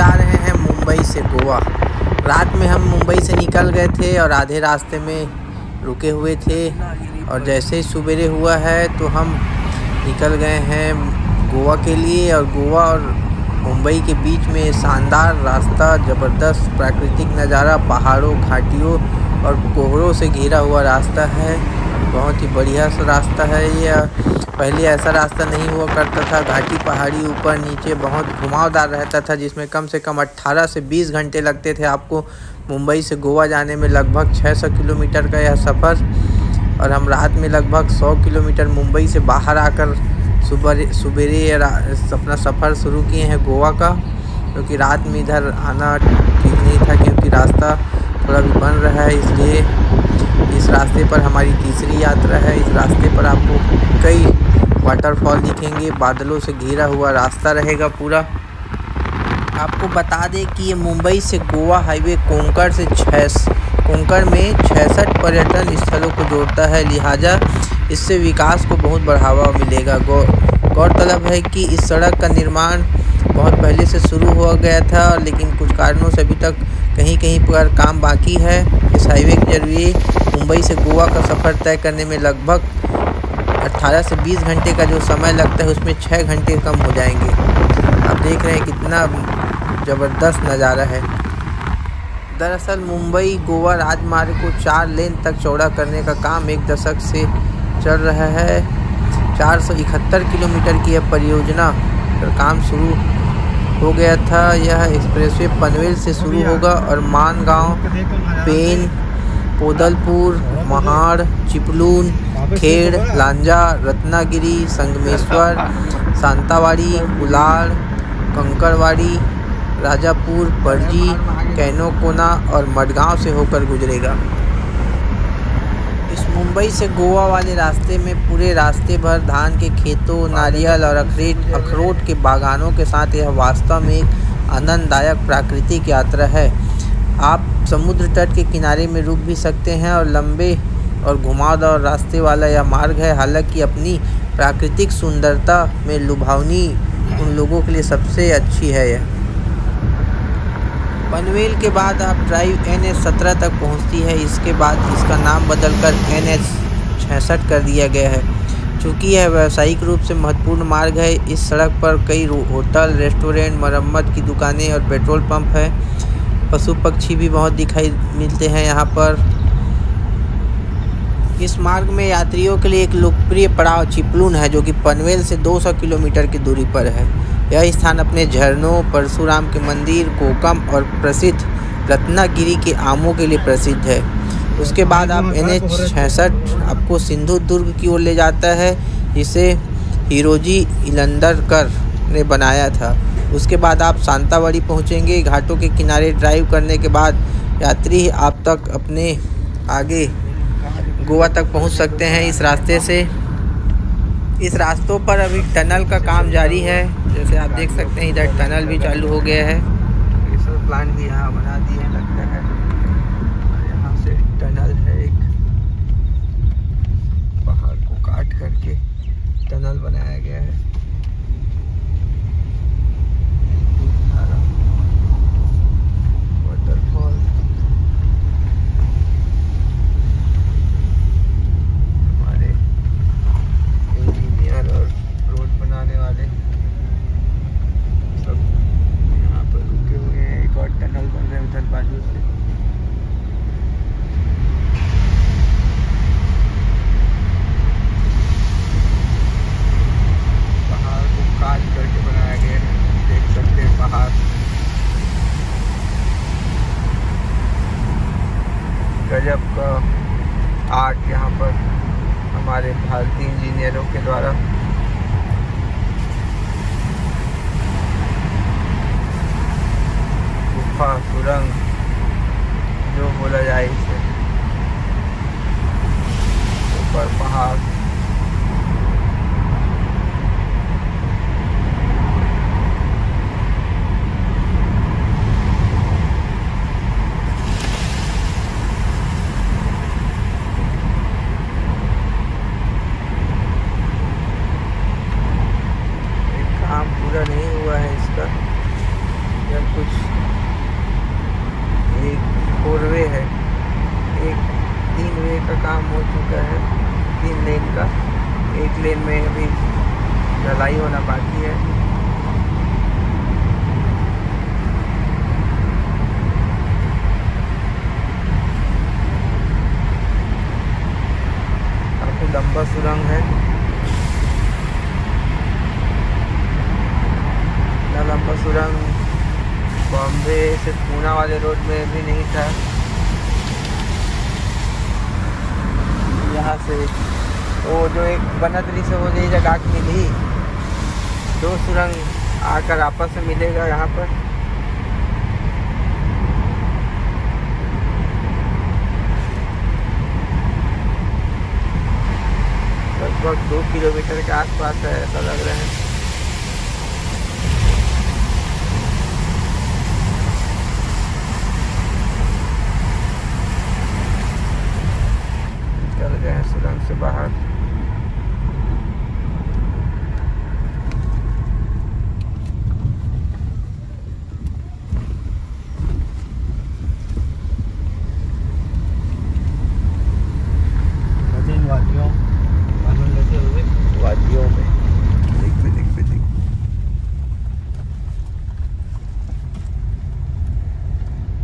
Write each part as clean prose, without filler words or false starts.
जा रहे हैं मुंबई से गोवा। रात में हम मुंबई से निकल गए थे और आधे रास्ते में रुके हुए थे और जैसे ही सवेरे हुआ है तो हम निकल गए हैं गोवा के लिए। और गोवा और मुंबई के बीच में शानदार रास्ता, ज़बरदस्त प्राकृतिक नज़ारा, पहाड़ों, घाटियों और कोहरों से घिरा हुआ रास्ता है। बहुत ही बढ़िया सा रास्ता है ये। पहले ऐसा रास्ता नहीं हुआ करता था। घाटी, पहाड़ी, ऊपर नीचे बहुत घुमावदार रहता था, जिसमें कम से कम 18 से 20 घंटे लगते थे आपको मुंबई से गोवा जाने में। लगभग 600 किलोमीटर का यह सफ़र, और हम रात में लगभग 100 किलोमीटर मुंबई से बाहर आकर सुबेरे अपना सफ़र शुरू किए हैं गोवा का। क्योंकि रात में इधर आना ठीक नहीं था, क्योंकि रास्ता थोड़ा भी बन रहा है, इसलिए इस रास्ते पर हमारी तीसरी यात्रा है। इस रास्ते पर आपको कई वाटरफॉल दिखेंगे, बादलों से घिरा हुआ रास्ता रहेगा पूरा। आपको बता दें कि ये मुंबई से गोवा हाईवे कोंकण में 66 पर्यटन स्थलों को जोड़ता है, लिहाजा इससे विकास को बहुत बढ़ावा मिलेगा। गौरतलब है कि इस सड़क का निर्माण बहुत पहले से शुरू हो गया था, लेकिन कुछ कारणों से अभी तक कहीं पर काम बाकी है। इस हाईवे के जरिए मुंबई से गोवा का सफ़र तय करने में लगभग 18 से 20 घंटे का जो समय लगता है, उसमें 6 घंटे कम हो जाएंगे। आप देख रहे हैं कितना ज़बरदस्त नज़ारा है। दरअसल मुंबई गोवा राजमार्ग को 4 लेन तक चौड़ा करने का काम 1 दशक से चल रहा है। 471 किलोमीटर की यह परियोजना पर काम शुरू हो गया था। यह एक्सप्रेसवे पनवेल से शुरू होगा और मानगांव, पेन, पोदलपुर, महाड़, चिपलून, खेड़, लांजा, रत्नागिरी, संगमेश्वर, सांतावाड़ी, कुलाड़, कंकड़वाड़ी, राजापुर, पणजी, कैनोकोना और मडगांव से होकर गुजरेगा। इस मुंबई से गोवा वाले रास्ते में पूरे रास्ते भर धान के खेतों, नारियल और अखरोट के बागानों के साथ यह वास्तव में एक आनंददायक प्राकृतिक यात्रा है। आप समुद्र तट के किनारे में रुक भी सकते हैं और लंबे और घुमावदार रास्ते वाला यह मार्ग है। हालांकि अपनी प्राकृतिक सुंदरता में लुभावनी उन लोगों के लिए सबसे अच्छी है। यह पनवेल के बाद आप ड्राइव NH 17 तक पहुंचती है। इसके बाद इसका नाम बदलकर NH 66 कर दिया गया है। चूँकि यह व्यावसायिक रूप से महत्वपूर्ण मार्ग है, इस सड़क पर कई होटल, रेस्टोरेंट, मरम्मत की दुकानें और पेट्रोल पंप है। पशु पक्षी भी बहुत दिखाई मिलते हैं यहाँ पर। इस मार्ग में यात्रियों के लिए एक लोकप्रिय पड़ाव चिपलून है, जो कि पनवेल से 200 किलोमीटर की दूरी पर है। यह स्थान अपने झरनों, परशुराम के मंदिर, कोकम और प्रसिद्ध रत्नागिरी के आमों के लिए प्रसिद्ध है। उसके बाद आप NH 66 आपको सिंधु दुर्ग की ओर ले जाता है, जिसे हिरोजी इलंदरकर ने बनाया था। उसके बाद आप सांतावाड़ी पहुंचेंगे। घाटों के किनारे ड्राइव करने के बाद यात्री आप तक अपने आगे गोवा तक पहुंच सकते हैं इस रास्ते से। इस रास्तों पर अभी टनल का काम जारी है। जैसे आप देख सकते हैं, इधर टनल भी चालू हो गया है। रिसर्च प्लांट भी यहाँ बना दिए लगता है। यहाँ से टनल है, एक पहाड़ को काट करके टनल बनाया गया है। वाटरफॉल, हमारे इंजीनियर और रोड बनाने वाले सब यहाँ पर रुके हुए हैं। एक और टनल बन रहा है उधर बाजू से। पहाड़ को काट करके बनाया गया है, देख सकते हैं पहाड़। गजब का आर्ट यहाँ पर हमारे भारतीय इंजीनियरों के द्वारा। गुफा, सुरंग, जो बोला जाए इसे। ऊपर पहाड़, पूरा नहीं हुआ है इसका। इधर कुछ एक 4 वे है, एक 3 वे का काम हो चुका है, 3 लेन का। एक लेन में अभी ढलाई होना बाकी है। काफी लंबा सुरंग है, इतना लंबा सुरंग बॉम्बे से पूना वाले रोड में भी नहीं था। यहाँ से वो जो एक बनतरी से वो ले जगह मिली, 2 सुरंग आकर आपस में मिलेगा यहाँ पर। लगभग 2 किलोमीटर के आसपास है, ऐसा लग रहा है। निकल गए हैं सुरंग से बाहर। वादियों में देख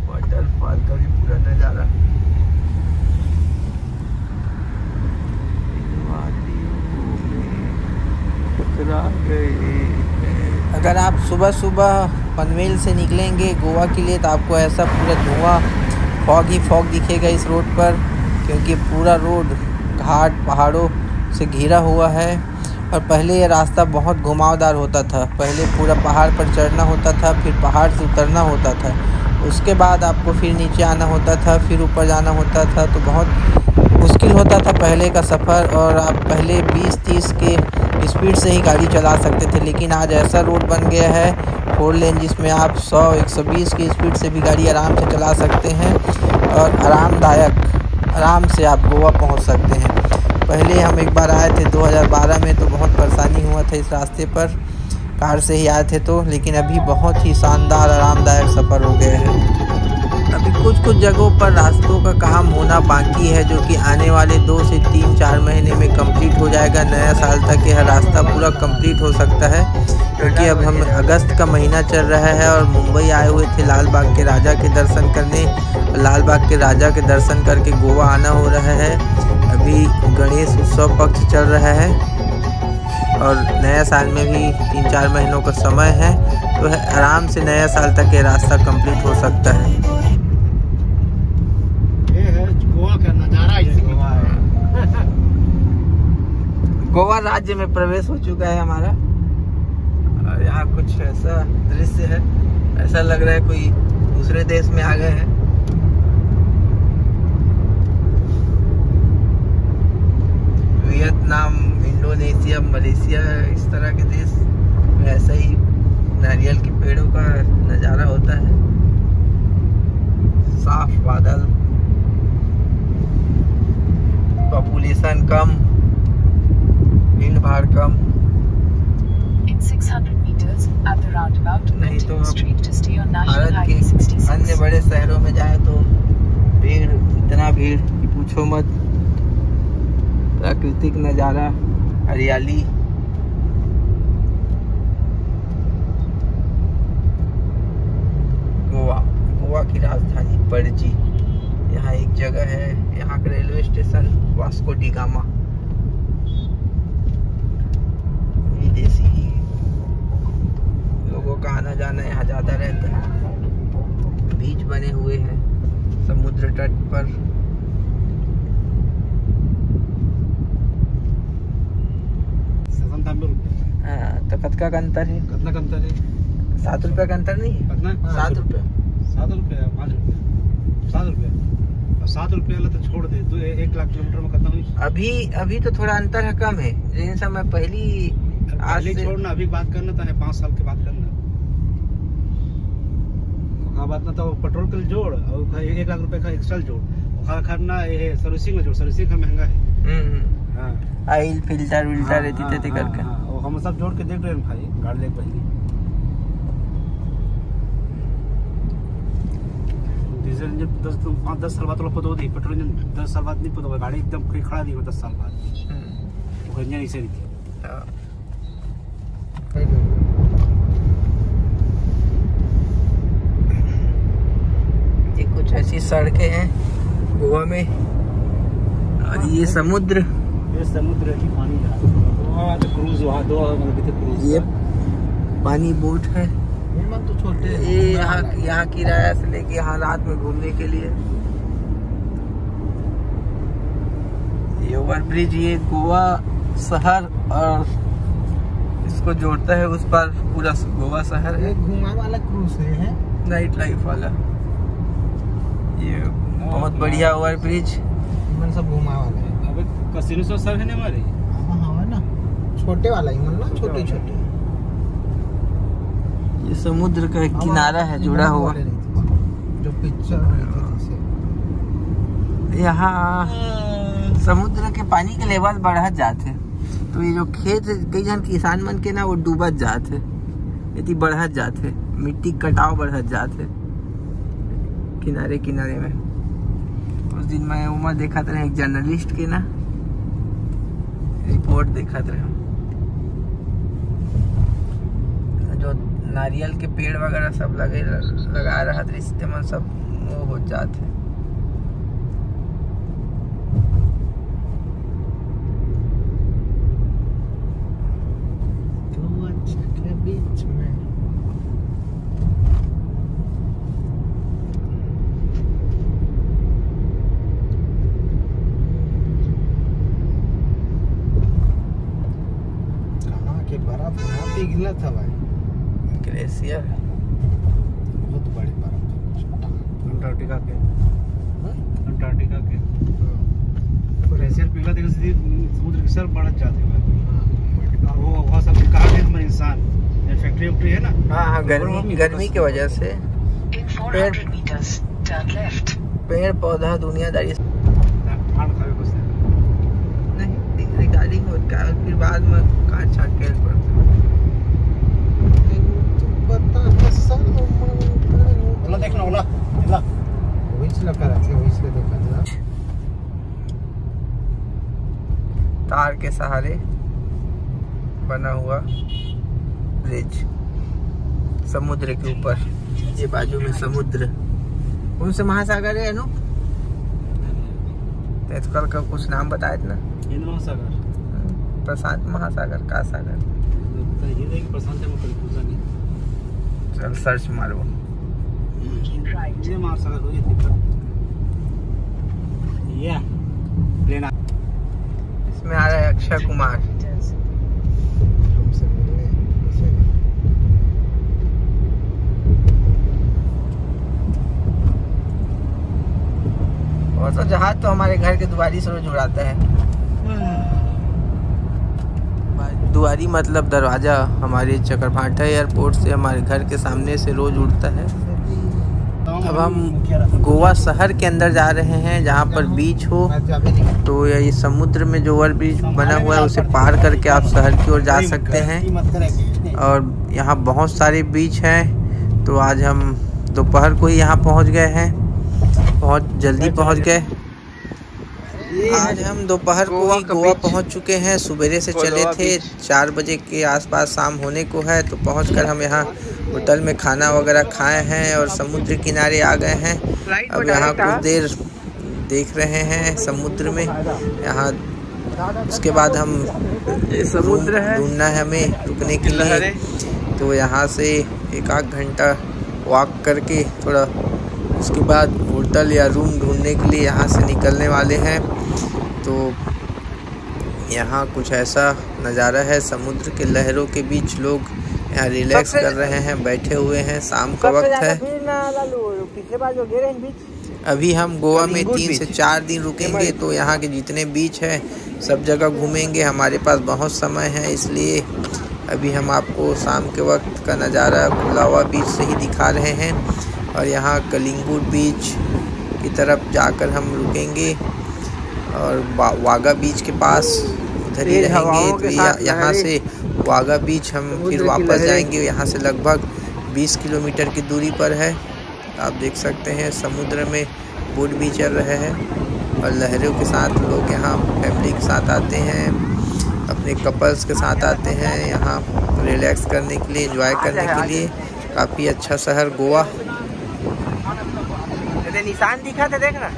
वाटरफॉल का भी पूरा नजारा। अगर आप सुबह सुबह पनवेल से निकलेंगे गोवा के लिए तो आपको ऐसा पूरा धुआं फॉग ही फॉग दिखेगा इस रोड पर, क्योंकि पूरा रोड घाट पहाड़ों से घिरा हुआ है। और पहले ये रास्ता बहुत घुमावदार होता था, पहले पूरा पहाड़ पर चढ़ना होता था, फिर पहाड़ से उतरना होता था, उसके बाद आपको फिर नीचे आना होता था, फिर ऊपर जाना होता था। तो बहुत मुश्किल होता था पहले का सफ़र, और आप पहले 20-30 के स्पीड से ही गाड़ी चला सकते थे। लेकिन आज ऐसा रोड बन गया है 4 लेन, जिसमें आप 100-120 की स्पीड से भी गाड़ी आराम से चला सकते हैं और आराम से आप गोवा पहुंच सकते हैं। पहले हम एक बार आए थे 2012 में, तो बहुत परेशानी हुआ था इस रास्ते पर, कार से ही आए थे तो। लेकिन अभी बहुत ही शानदार आरामदायक सफ़र हो गया है। अभी कुछ जगहों पर रास्तों का काम होना बाकी है, जो कि आने वाले 2 से 3-4 महीने में कंप्लीट हो जाएगा। नया साल तक यह रास्ता पूरा कंप्लीट हो सकता है, क्योंकि अब हम अगस्त का महीना चल रहा है और मुंबई आए हुए थे लाल बाग के राजा के दर्शन करने। लाल बाग के राजा के दर्शन करके गोवा आना हो रहा है। अभी गणेश उत्सव पक्ष चल रहा है और नया साल में भी 3-4 महीनों का समय है, तो आराम से नया साल तक ये रास्ता कंप्लीट हो सकता है। गोवा राज्य में प्रवेश हो चुका है हमारा, और यहाँ कुछ ऐसा दृश्य है, ऐसा लग रहा है कोई दूसरे देश में आ गए हैं। वियतनाम, इंडोनेशिया, मलेशिया, इस तरह के देश में ऐसा ही नारियल के पेड़ों का नज़ारा होता है। साफ बादल, पॉपुलेशन कम, भीड़ भाड़ कम। नहीं तो भारत के अन्य बड़े शहरों में जाए तो भीड़, इतना भीड़ कि पूछो मत। प्राकृतिक नज़ारा, हरियाली, गोवा की राजधानी पणजी। यहाँ एक जगह है, यहाँ का railway station Vasco D gamma. विदेशी लोगों का आना जाना यहाँ ज़्यादा रहता है। बीच बने हुए हैं समुद्र तट पर। तो कतका का अंतर है? कितना का अंतर है? 7 रुपये का अंतर नहीं है? 7 रुपये, 5 रुपये, 7 रुपये तो छोड़ दे। 1 लाख किलोमीटर में कितना हुई? अभी तो थोड़ा अंतर है, कम है। लेकिन समय पहली आज से छोड़ना, अभी बात करना तो है 5 साल के बाद करना। बात ना तो पेट्रोल के जोड़ और 1 लाख रुपए का एक्स्ट्रा जोड़, खरना ये सर्विसिंग में जोड़, सर्विसिंग का महंगा है। ऑयल फिल्टर विल्टर रहती करके हम सब जोड़ के देख रहे हैं भाई, गाड़ी ले पहले। डीजल इंजन 5-10 साल बाद तो पता होती, पेट्रोल इंजन 10 साल बाद नहीं पता होगा, गाड़ी एकदम खड़ा नहीं होगा 10 साल बाद, वो इंजन ऐसे नहीं थी। ये कुछ ऐसी सड़कें हैं गोवा में, और ये समुद्र, ये समुद्र की पानी का वहाँ तो क्रूज, वहाँ दो मतलब क्रूज, ये पानी बोट है। तो छोटे ये यहाँ किराया से लेके यहाँ रात में घूमने के लिए। ये ओवर ब्रिज, ये गोवा शहर और इसको जोड़ता है, उस पर पूरा गोवा शहर है। घुमा वाला क्रूज है, नाइट लाइफ वाला। ये बहुत बढ़िया ओवर ब्रिज, सब घुमा वाला है। अबे कसिनो सब है ना हमारे, हाँ ना, छोटे वाला ही मतलब छोटे छोटे। ये समुद्र का एक किनारा है जुड़ा हुआ, जो पिक्चर यहाँ समुद्र के पानी के लेवल बढ़त जाते, तो ये जो खेत कई जन किसान मन के ना वो डूबत जाते, इतनी बढ़त जाते, मिट्टी कटाव बढ़त जाते किनारे किनारे में। उस दिन मैं उमर देखा था एक जर्नलिस्ट के ना रिपोर्ट देखा था, जो नारियल के पेड़ वगैरह सब लगा रहा था, इससे मन सब वो हो जाते। बीच में कहाँ के बर्फ यहाँ पिघला था भाई, ग्लेशियर बहुत बड़ी बर्फ, अंटार्कटिका के ग्लेशियर पिघला देखा सीधे समुद्र की तरफ बढ़त जाते हैं। वो सब कहा कि हमारे इंसान फैक्ट्री है ना, हाँ गर्मी की वजह से पेड़ पौधा दुनियादारी नहीं रिगार्डिंग होता है, फिर बाद में कांचा केल पड़ता देखना ओला तार के सहारे बना हुआ ब्रिज समुद्र के ऊपर। ये बाजू में समुद्र, कौन से महासागर है अनु? कल का कुछ नाम बताया था ना, हिंद महासागर, प्रशांत महासागर का सागर, चल सर्च मारो। ये महासागर हो ये इसमें आ रहा है अक्षय कुमार। और तो जहाज तो हमारे घर के दुआरी से रोज उड़ाता है। दुआरी मतलब दरवाजा, हमारे चकरभाठा एयरपोर्ट से हमारे घर के सामने से रोज उड़ता है। अब हम गोवा शहर के अंदर जा रहे हैं जहाँ पर बीच हो, तो ये समुद्र में जो ओवर ब्रिज बना हुआ है उसे पार करके आप शहर की ओर जा सकते हैं। और यहाँ बहुत सारे बीच हैं, तो आज हम दोपहर को ही यहाँ पहुँच गए हैं, बहुत जल्दी पहुँच गए। आज हम दोपहर को ही गोवा पहुंच चुके हैं। सवेरे से चले थे, 4 बजे के आसपास शाम होने को है, तो पहुंचकर हम यहाँ होटल में खाना वगैरह खाए हैं और समुद्र किनारे आ गए हैं। अब यहाँ कुछ देर देख रहे हैं समुद्र में, यहाँ उसके बाद हम समुद्र है ढूंढना है हमें रुकने के लिए, तो यहाँ से 1-8 घंटा वॉक करके थोड़ा उसके बाद होटल या रूम ढूंढने के लिए यहाँ से निकलने वाले हैं। तो यहाँ कुछ ऐसा नज़ारा है, समुद्र के लहरों के बीच लोग यहाँ रिलैक्स कर रहे हैं, बैठे हुए हैं, शाम का वक्त है। अभी हम गोवा में 3 से 4 दिन रुकेंगे, तो यहाँ के जितने बीच हैं सब जगह घूमेंगे। हमारे पास बहुत समय है, इसलिए अभी हम आपको शाम के वक्त का नज़ारा खुला हुआ बीच से ही दिखा रहे हैं। और यहाँ कलिंगुड बीच की तरफ जाकर हम रुकेंगे और वागा बीच के पास उधर ही रहेंगे। तो यहाँ से वागा बीच हम फिर वापस जाएंगे, यहाँ से लगभग 20 किलोमीटर की दूरी पर है। आप देख सकते हैं समुद्र में बोट भी चल रहे हैं और लहरों के साथ लोग यहाँ फैमिली के साथ आते हैं, अपने कपल्स के साथ आते हैं यहाँ रिलैक्स करने के लिए, एंजॉय करने के लिए। काफ़ी अच्छा शहर गोवा। निशान दिखा था, देखना।